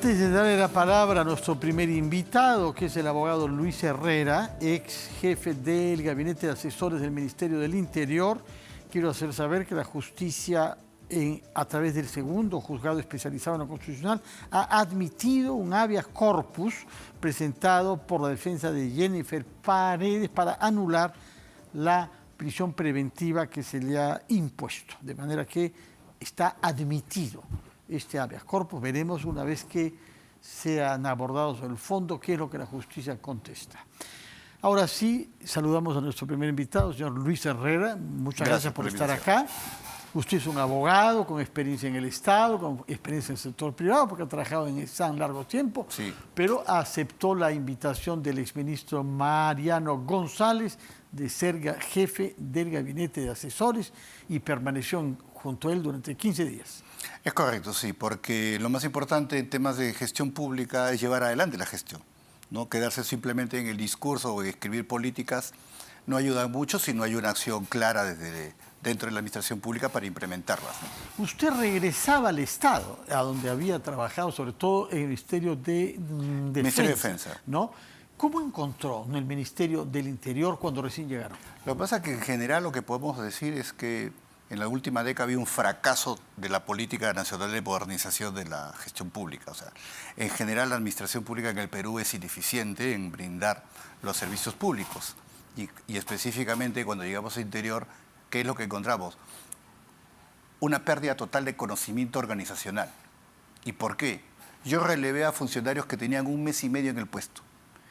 Antes de darle la palabra a nuestro primer invitado, que es el abogado Luis Herrera, ex jefe del Gabinete de Asesores del Ministerio del Interior, quiero hacer saber que la justicia, a través del segundo juzgado especializado en lo constitucional, ha admitido un habeas corpus presentado por la defensa de Jennifer Paredes para anular la prisión preventiva que se le ha impuesto. De manera que está admitido este habeas corpus. Veremos una vez que sean abordados el fondo qué es lo que la justicia contesta. Ahora sí, saludamos a nuestro primer invitado, señor Luis Herrera. Muchas gracias por estar acá. Usted es un abogado con experiencia en el Estado, con experiencia en el sector privado, porque ha trabajado en ESAN largo tiempo, sí, pero aceptó la invitación del exministro Mariano González de ser jefe del Gabinete de Asesores y permaneció junto a él durante 15 días. Es correcto, sí, porque lo más importante en temas de gestión pública es llevar adelante la gestión. No quedarse simplemente en el discurso o escribir políticas no ayuda mucho si no hay una acción clara dentro de la administración pública para implementarlas, ¿no? Usted regresaba al Estado, a donde había trabajado, sobre todo en el Ministerio de Defensa. Ministerio de Defensa. ¿No? ¿Cómo encontró en el Ministerio del Interior cuando recién llegaron? Lo que pasa es que en general lo que podemos decir es que en la última década había un fracaso de la política nacional de modernización de la gestión pública. O sea, en general la administración pública en el Perú es ineficiente en brindar los servicios públicos. Y específicamente cuando llegamos al interior, ¿qué es lo que encontramos? Una pérdida total de conocimiento organizacional. ¿Y por qué? Yo relevé a funcionarios que tenían 1 mes y medio en el puesto,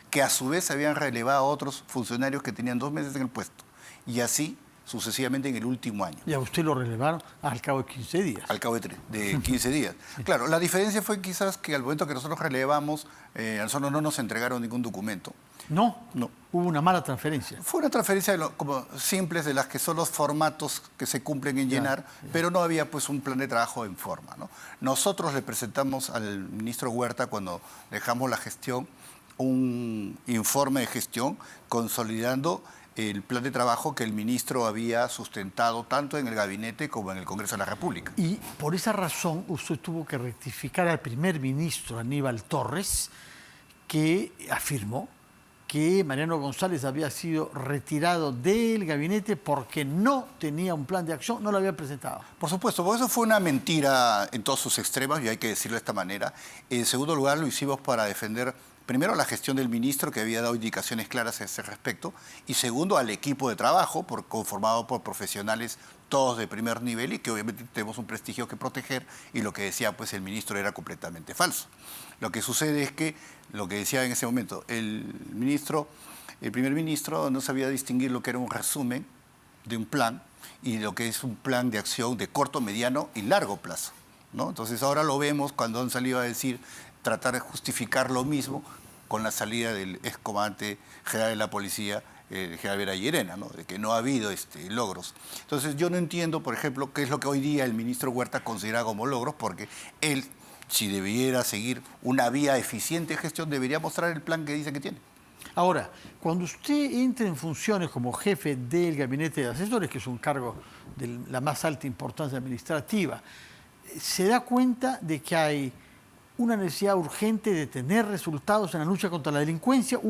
que a su vez habían relevado a otros funcionarios que tenían 2 meses en el puesto. Y así sucesivamente en el último año. ¿Y a usted lo relevaron al cabo de 15 días? Al cabo de 15 días. Claro, la diferencia fue quizás que al momento que nosotros relevamos, a nosotros no nos entregaron ningún documento. No, hubo una mala transferencia. Fue una transferencia como simples de las que son los formatos que se cumplen en llenar, pero no había pues un plan de trabajo en forma, ¿no? Nosotros le presentamos al ministro Huerta cuando dejamos la gestión un informe de gestión consolidando el plan de trabajo que el ministro había sustentado tanto en el gabinete como en el Congreso de la República. Y por esa razón usted tuvo que rectificar al primer ministro Aníbal Torres, que afirmó que Mariano González había sido retirado del gabinete porque no tenía un plan de acción, no lo había presentado. Por supuesto, porque eso fue una mentira en todos sus extremos y hay que decirlo de esta manera. En segundo lugar, lo hicimos para defender primero la gestión del ministro, que había dado indicaciones claras a ese respecto, y segundo al equipo de trabajo, conformado por profesionales todos de primer nivel y que obviamente tenemos un prestigio que proteger, y lo que decía pues el ministro era completamente falso. Lo que sucede es que, lo que decía en ese momento, el primer ministro no sabía distinguir lo que era un resumen de un plan y lo que es un plan de acción de corto, mediano y largo plazo, ¿no? Entonces ahora lo vemos cuando han salido a decir, tratar de justificar lo mismo con la salida del excomandante general de la policía, el general Vera Llerena, ¿no? De que no ha habido logros. Entonces yo no entiendo, por ejemplo, qué es lo que hoy día el ministro Huerta considera como logros, porque él, si debiera seguir una vía eficiente de gestión, debería mostrar el plan que dice que tiene. Ahora, cuando usted entra en funciones como jefe del Gabinete de Asesores, que es un cargo de la más alta importancia administrativa, se da cuenta de que hay una necesidad urgente de tener resultados en la lucha contra la delincuencia,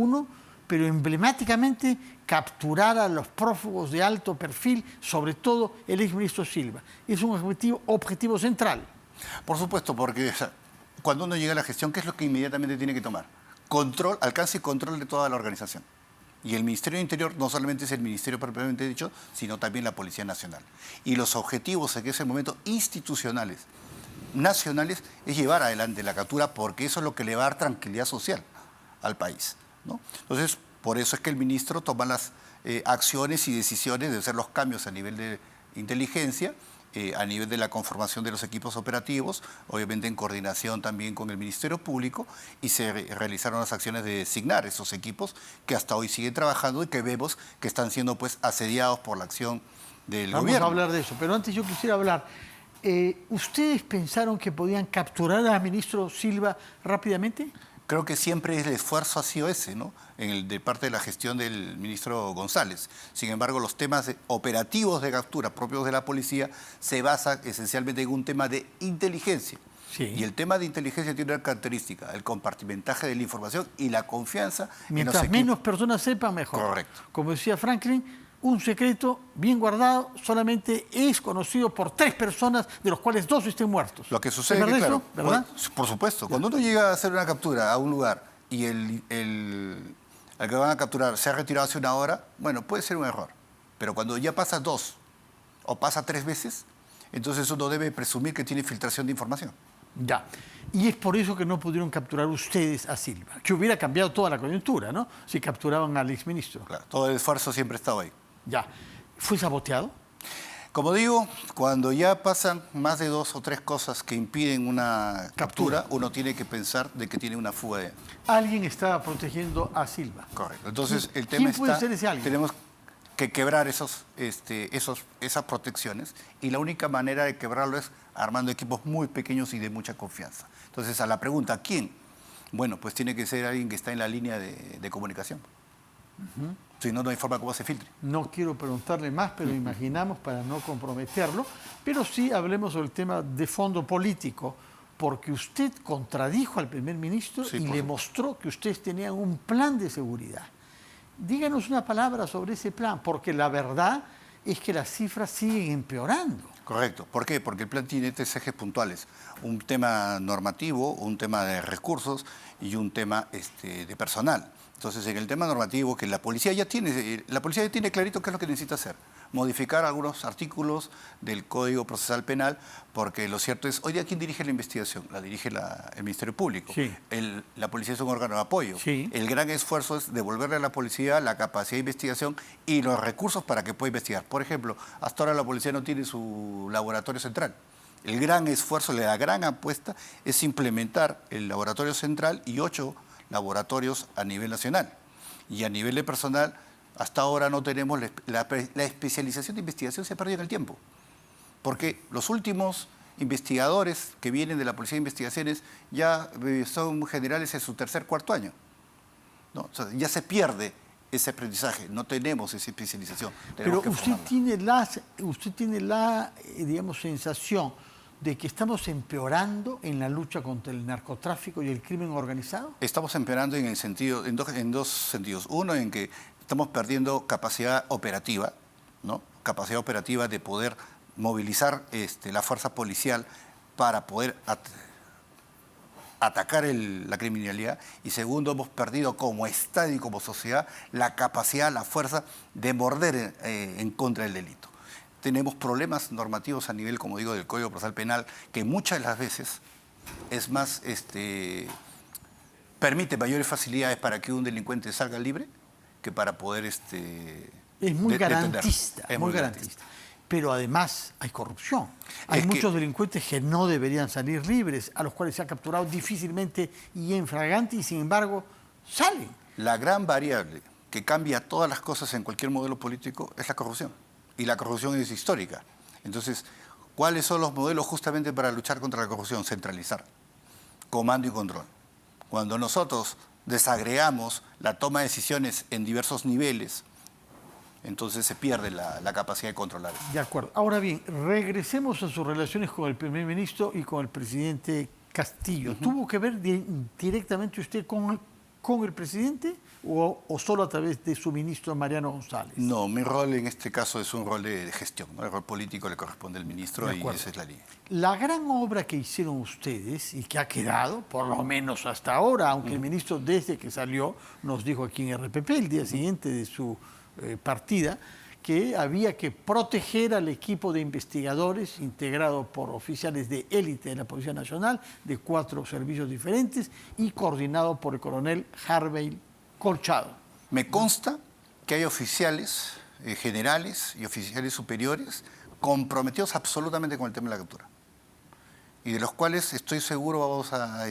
pero emblemáticamente capturar a los prófugos de alto perfil, sobre todo el exministro Silva. Es un objetivo central. Por supuesto, porque cuando uno llega a la gestión, ¿qué es lo que inmediatamente tiene que tomar? Control, alcance y control de toda la organización. Y el Ministerio de Interior no solamente es el ministerio propiamente dicho, sino también la Policía Nacional. Y los objetivos en ese momento institucionales, nacionales, es llevar adelante la captura, porque eso es lo que le va a dar tranquilidad social al país, ¿no? Entonces, por eso es que el ministro toma las acciones y decisiones de hacer los cambios a nivel de inteligencia, a nivel de la conformación de los equipos operativos, obviamente en coordinación también con el Ministerio Público, y se realizaron las acciones de designar esos equipos que hasta hoy siguen trabajando y que vemos que están siendo pues asediados por la acción del gobierno. Vamos a hablar de eso, pero antes yo quisiera hablar. ¿Ustedes pensaron que podían capturar al ministro Silva rápidamente? Creo que siempre el esfuerzo ha sido ese, ¿no? De parte de la gestión del ministro González. Sin embargo, los temas operativos de captura propios de la policía se basan esencialmente en un tema de inteligencia. Sí. Y el tema de inteligencia tiene una característica, el compartimentaje de la información y la confianza. Mientras menos personas sepan, mejor. Correcto. Como decía Franklin, un secreto bien guardado solamente es conocido por 3 personas, de los cuales 2 estén muertos. Lo que sucede ¿Es es que, verdad claro, eso? ¿Verdad? por supuesto, cuando uno llega a hacer una captura a un lugar y al que van a capturar se ha retirado hace una hora, bueno, puede ser un error. Pero cuando ya pasa 2 o pasa 3 veces, entonces uno debe presumir que tiene filtración de información. Ya. Y es por eso que no pudieron capturar ustedes a Silva, que hubiera cambiado toda la coyuntura, ¿no? Si capturaban al exministro. Claro, todo el esfuerzo siempre ha estado ahí. Ya. ¿Fue saboteado? Como digo, cuando ya pasan más de 2 o 3 cosas que impiden una captura, uno tiene que pensar de que tiene una fuga de... Alguien estaba protegiendo a Silva. Correcto. Entonces, el tema ¿Quién está... puede ser ese alguien? Tenemos que quebrar esas protecciones y la única manera de quebrarlo es armando equipos muy pequeños y de mucha confianza. Entonces, a la pregunta, ¿quién? Bueno, pues tiene que ser alguien que está en la línea de comunicación. Si no, no hay forma como se filtre. No quiero preguntarle más, pero imaginamos para no comprometerlo. Pero sí hablemos sobre el tema de fondo político, porque usted contradijo al primer ministro y le mostró que ustedes tenían un plan de seguridad. Díganos una palabra sobre ese plan, porque la verdad es que las cifras siguen empeorando. Correcto. ¿Por qué? Porque el plan tiene 3 ejes puntuales. Un tema normativo, un tema de recursos y un tema de personal. Entonces, en el tema normativo, que la policía ya tiene clarito qué es lo que necesita hacer. Modificar algunos artículos del Código Procesal Penal, porque lo cierto es, hoy día, ¿quién dirige la investigación? La dirige el Ministerio Público. Sí. La policía es un órgano de apoyo. Sí. El gran esfuerzo es devolverle a la policía la capacidad de investigación y los recursos para que pueda investigar. Por ejemplo, hasta ahora la policía no tiene su laboratorio central. El gran esfuerzo, la gran apuesta es implementar el laboratorio central y 8 laboratorios a nivel nacional. Y a nivel de personal, hasta ahora no tenemos la especialización de investigación, se ha perdido en el tiempo. Porque los últimos investigadores que vienen de la Policía de Investigaciones ya son generales en su 3er, 4.º año, ¿no? O sea, ya se pierde ese aprendizaje, no tenemos esa especialización. Pero usted tiene la digamos, sensación de que estamos empeorando en la lucha contra el narcotráfico y el crimen organizado. Estamos empeorando en dos sentidos. Uno, en que estamos perdiendo capacidad operativa, ¿no? Capacidad operativa de poder movilizar la fuerza policial para poder atacar la criminalidad. Y segundo, hemos perdido como Estado y como sociedad la capacidad, la fuerza de morder en contra del delito. Tenemos problemas normativos a nivel, como digo, del Código Procesal Penal, que muchas de las veces es más, permite mayores facilidades para que un delincuente salga libre que para poder es muy garantista, es muy garantista. Pero además hay corrupción. Hay muchos delincuentes que no deberían salir libres, a los cuales se ha capturado difícilmente y en flagrante, y sin embargo salen. La gran variable que cambia todas las cosas en cualquier modelo político es la corrupción. Y la corrupción es histórica. Entonces, ¿cuáles son los modelos justamente para luchar contra la corrupción? Centralizar, comando y control. Cuando nosotros desagregamos la toma de decisiones en diversos niveles, entonces se pierde la capacidad de controlar. De acuerdo. Ahora bien, regresemos a sus relaciones con el primer ministro y con el presidente Castillo. ¿Tuvo que ver directamente usted con el presidente o solo a través de su ministro Mariano González? No, mi rol en este caso es un rol de gestión, ¿no? El rol político le corresponde al ministro y esa es la línea. La gran obra que hicieron ustedes y que ha quedado, por lo menos hasta ahora, aunque el ministro desde que salió nos dijo aquí en RPP el día siguiente de su partida, que había que proteger al equipo de investigadores integrado por oficiales de élite de la Policía Nacional, de 4 servicios diferentes y coordinado por el coronel Harvey Colchado. Me consta que hay oficiales generales y oficiales superiores comprometidos absolutamente con el tema de la captura y de los cuales estoy seguro vamos a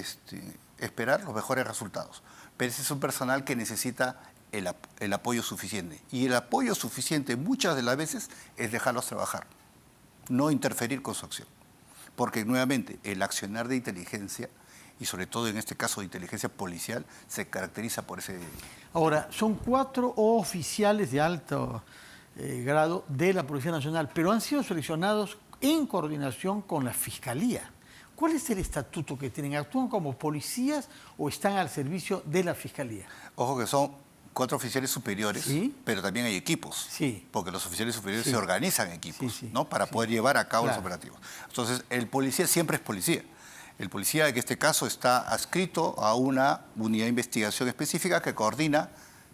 esperar los mejores resultados. Pero ese es un personal que necesita el apoyo suficiente. Y el apoyo suficiente muchas de las veces es dejarlos trabajar, no interferir con su acción. Porque nuevamente el accionar de inteligencia, y sobre todo en este caso de inteligencia policial, se caracteriza por ese... Ahora, son 4 oficiales de alto grado de la Policía Nacional, pero han sido seleccionados en coordinación con la Fiscalía. ¿Cuál es el estatuto que tienen? ¿Actúan como policías o están al servicio de la Fiscalía? Ojo que son 4 oficiales superiores, ¿Sí? pero también hay equipos. Sí. Porque los oficiales superiores Sí. se organizan en equipos, Sí, sí, ¿no? Para sí. poder llevar a cabo Claro. los operativos. Entonces, el policía siempre es policía. El policía, en este caso, está adscrito a una unidad de investigación específica que coordina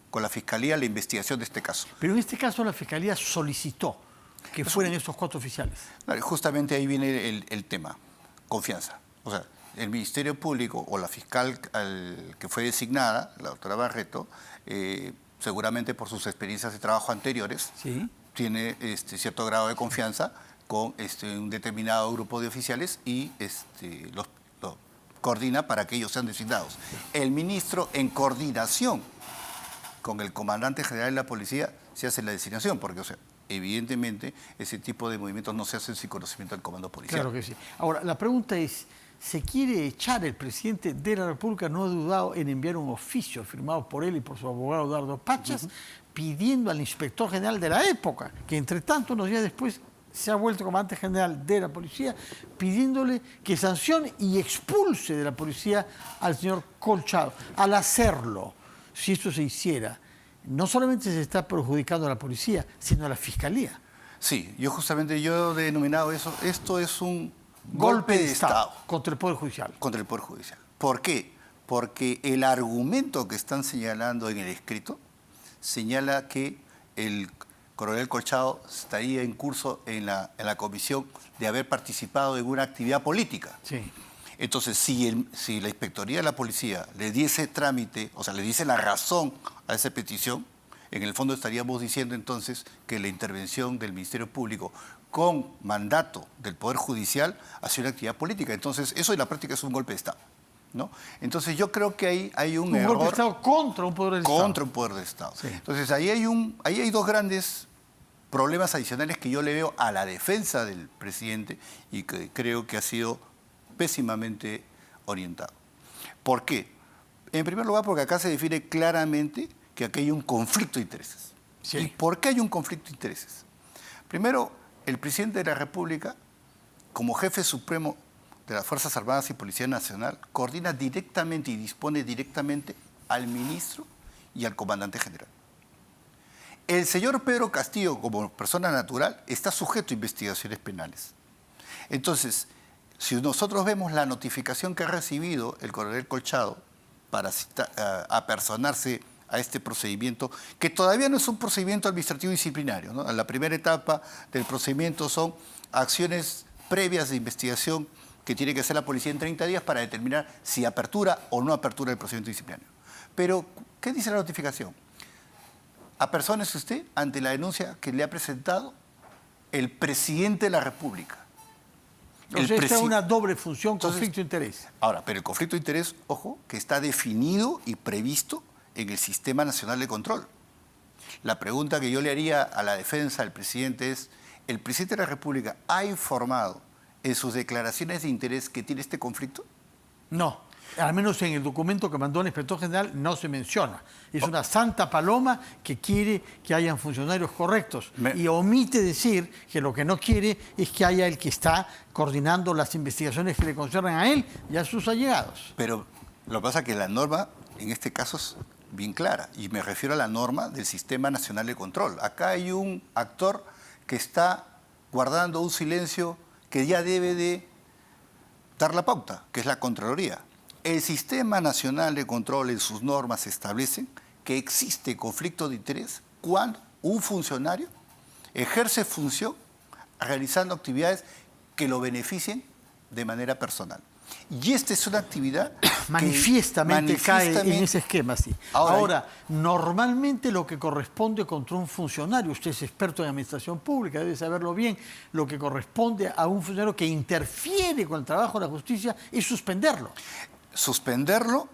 con la Fiscalía la investigación de este caso. Pero en este caso la Fiscalía solicitó que fueran estos 4 oficiales. Claro, justamente ahí viene el tema, confianza. O sea, el Ministerio Público o la fiscal que fue designada, la doctora Barreto, seguramente por sus experiencias de trabajo anteriores, Sí. tiene cierto grado de confianza con un determinado grupo de oficiales y los coordina para que ellos sean designados. El ministro, en coordinación con el comandante general de la policía, se hace la designación, porque, o sea, evidentemente, ese tipo de movimientos no se hacen sin conocimiento del comando policial. Claro que sí. Ahora, la pregunta es, ¿se quiere echar? El presidente de la República no ha dudado en enviar un oficio firmado por él y por su abogado Eduardo Pachas, pidiendo al inspector general de la época, que entre tanto, unos días después, se ha vuelto comandante general de la policía, pidiéndole que sancione y expulse de la policía al señor Colchado. Al hacerlo, si esto se hiciera, no solamente se está perjudicando a la policía, sino a la Fiscalía. Sí, yo he denominado eso, esto es un golpe de Estado contra el Poder Judicial. contra el Poder Judicial. ¿Por qué? Porque el argumento que están señalando en el escrito señala que el coronel Colchado estaría en curso en la comisión de haber participado en una actividad política. Sí. Entonces, si la Inspectoría de la Policía le diese trámite, o sea, le diese la razón a esa petición, en el fondo estaríamos diciendo entonces que la intervención del Ministerio Público con mandato del Poder Judicial hacia una actividad política. Entonces, eso en la práctica es un golpe de Estado, ¿no? Entonces, yo creo que ahí hay un error. Un golpe de Estado contra un poder del Estado. Contra un poder del Estado. Sí. Entonces, ahí hay 2 grandes problemas adicionales que yo le veo a la defensa del presidente y que creo que ha sido pésimamente orientado. ¿Por qué? En primer lugar, porque acá se define claramente que aquí hay un conflicto de intereses. Sí. ¿Y por qué hay un conflicto de intereses? Primero, el presidente de la República, como jefe supremo de las Fuerzas Armadas y Policía Nacional, coordina directamente y dispone directamente al ministro y al comandante general. El señor Pedro Castillo, como persona natural, está sujeto a investigaciones penales. Entonces, si nosotros vemos la notificación que ha recibido el coronel Colchado para apersonarse a este procedimiento, que todavía no es un procedimiento administrativo disciplinario, ¿no? La primera etapa del procedimiento son acciones previas de investigación que tiene que hacer la policía en 30 días para determinar si apertura o no apertura el procedimiento disciplinario. Pero, ¿qué dice la notificación? Apersónese usted ante la denuncia que le ha presentado el presidente de la República. Entonces, esta es una doble función, conflicto de interés. Ahora, pero el conflicto de interés, ojo, que está definido y previsto en el Sistema Nacional de Control. La pregunta que yo le haría a la defensa del presidente es, ¿el presidente de la República ha informado en sus declaraciones de interés que tiene este conflicto? No, al menos en el documento que mandó el inspector general no se menciona. Es una santa paloma que quiere que hayan funcionarios correctos y omite decir que lo que no quiere es que haya el que está coordinando las investigaciones que le conciernen a él y a sus allegados. Pero lo que pasa es que la norma en este caso es bien clara y me refiero a la norma del Sistema Nacional de Control. Acá hay un actor que está guardando un silencio que ya debe de dar la pauta, que es la Contraloría. El Sistema Nacional de Control en sus normas establecen que existe conflicto de interés cuando un funcionario ejerce función realizando actividades que lo beneficien de manera personal. Y esta es una actividad manifiestamente cae en ese esquema, sí. Ahora, normalmente lo que corresponde contra un funcionario, usted es experto en administración pública, debe saberlo bien, lo que corresponde a un funcionario que interfiere con el trabajo de la justicia es suspenderlo. Suspenderlo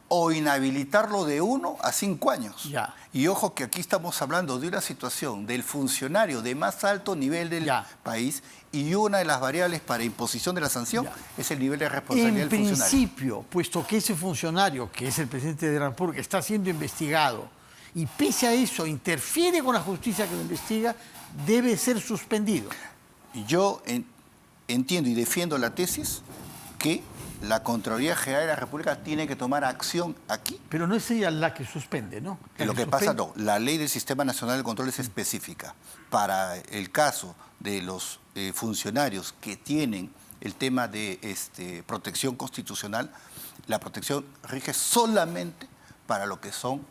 o inhabilitarlo de 1 a 5 años. Ya. Y ojo que aquí estamos hablando de una situación del funcionario de más alto nivel del país y una de las variables para imposición de la sanción es el nivel de responsabilidad del funcionario. En principio, puesto que ese funcionario, que es el presidente de la República, está siendo investigado y pese a eso interfiere con la justicia que lo investiga, debe ser suspendido. Yo entiendo y defiendo la tesis que la Contraloría General de la República tiene que tomar acción aquí. Pero no es ella la que suspende, ¿no? Lo que pasa, no, la ley del Sistema Nacional de Control es específica. Para el caso de los funcionarios que tienen el tema de protección constitucional, la protección rige solamente para lo que son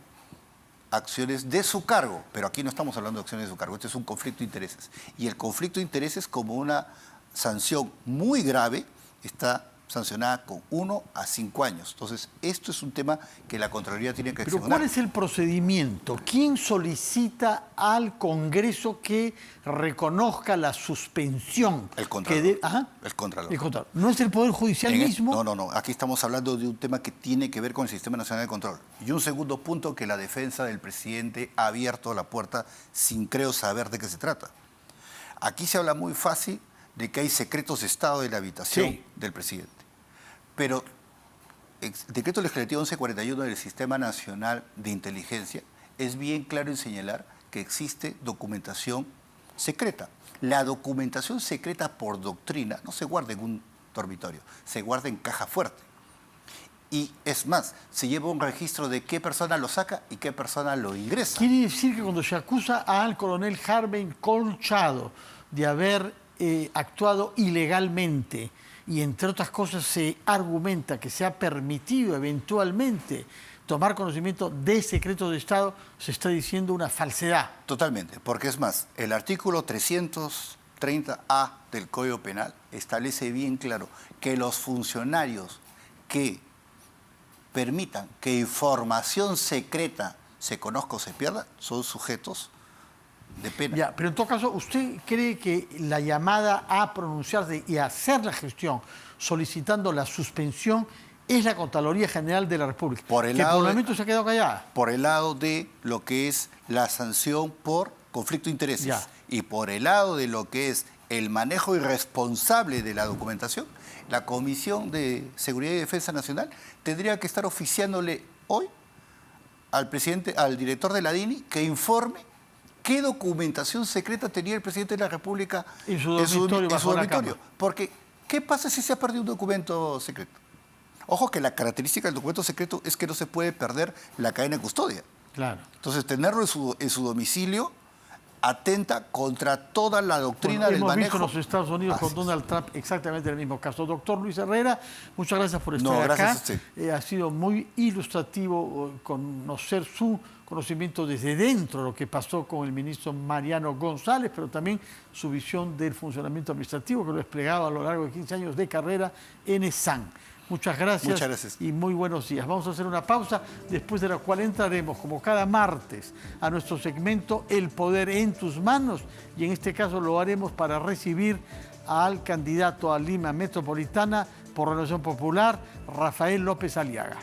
acciones de su cargo. Pero aquí no estamos hablando de acciones de su cargo, este es un conflicto de intereses. Y el conflicto de intereses, como una sanción muy grave, está sancionada con 1 a 5 años. Entonces, esto es un tema que la Contraloría tiene que Pero accionar. ¿cuál es el procedimiento? ¿Quién solicita al Congreso que reconozca la suspensión? El Contralor. Ajá. El Contralor. El Contralor. ¿No es el Poder Judicial mismo? No. Aquí estamos hablando de un tema que tiene que ver con el Sistema Nacional de Control. Y un segundo punto, que la defensa del presidente ha abierto la puerta sin, creo, saber de qué se trata. Aquí se habla muy fácil de que hay secretos de Estado de la habitación del presidente. Pero el decreto legislativo 1141 del Sistema Nacional de Inteligencia es bien claro en señalar que existe documentación secreta. La documentación secreta por doctrina no se guarda en un dormitorio, se guarda en caja fuerte. Y es más, se lleva un registro de qué persona lo saca y qué persona lo ingresa. Quiere decir que cuando se acusa al coronel Harvey Colchado de haber actuado ilegalmente, y entre otras cosas se argumenta que se ha permitido eventualmente tomar conocimiento de secretos de Estado, se está diciendo una falsedad. Totalmente, porque es más, el artículo 330A del Código Penal establece bien claro que los funcionarios que permitan que información secreta se conozca o se pierda son sujetos de pena. Ya, pero en todo caso, ¿usted cree que la llamada a pronunciarse y a hacer la gestión solicitando la suspensión es la Contraloría General de la República? Por el que lado por el momento se ha quedado callada. Por el lado de lo que es la sanción por conflicto de intereses. Ya. Y por el lado de lo que es el manejo irresponsable de la documentación, la Comisión de Seguridad y Defensa Nacional tendría que estar oficiándole hoy al presidente, al director de la DINI, que informe qué documentación secreta tenía el presidente de la República en su dormitorio. Porque, ¿qué pasa si se ha perdido un documento secreto? Ojo que la característica del documento secreto es que no se puede perder la cadena de custodia. Claro. Entonces, tenerlo en su domicilio atenta contra toda la doctrina del manejo. Hemos visto en los Estados Unidos con Donald Trump exactamente el mismo caso. Doctor Luis Herrera, muchas gracias por estar gracias acá. A usted. Ha sido muy ilustrativo conocer su conocimiento desde dentro de lo que pasó con el ministro Mariano González, pero también su visión del funcionamiento administrativo que lo desplegaba a lo largo de 15 años de carrera en ESAN. Muchas gracias y muy buenos días. Vamos a hacer una pausa, después de la cual entraremos, como cada martes, a nuestro segmento El Poder en tus Manos, y en este caso lo haremos para recibir al candidato a Lima Metropolitana por Renovación Popular, Rafael López Aliaga.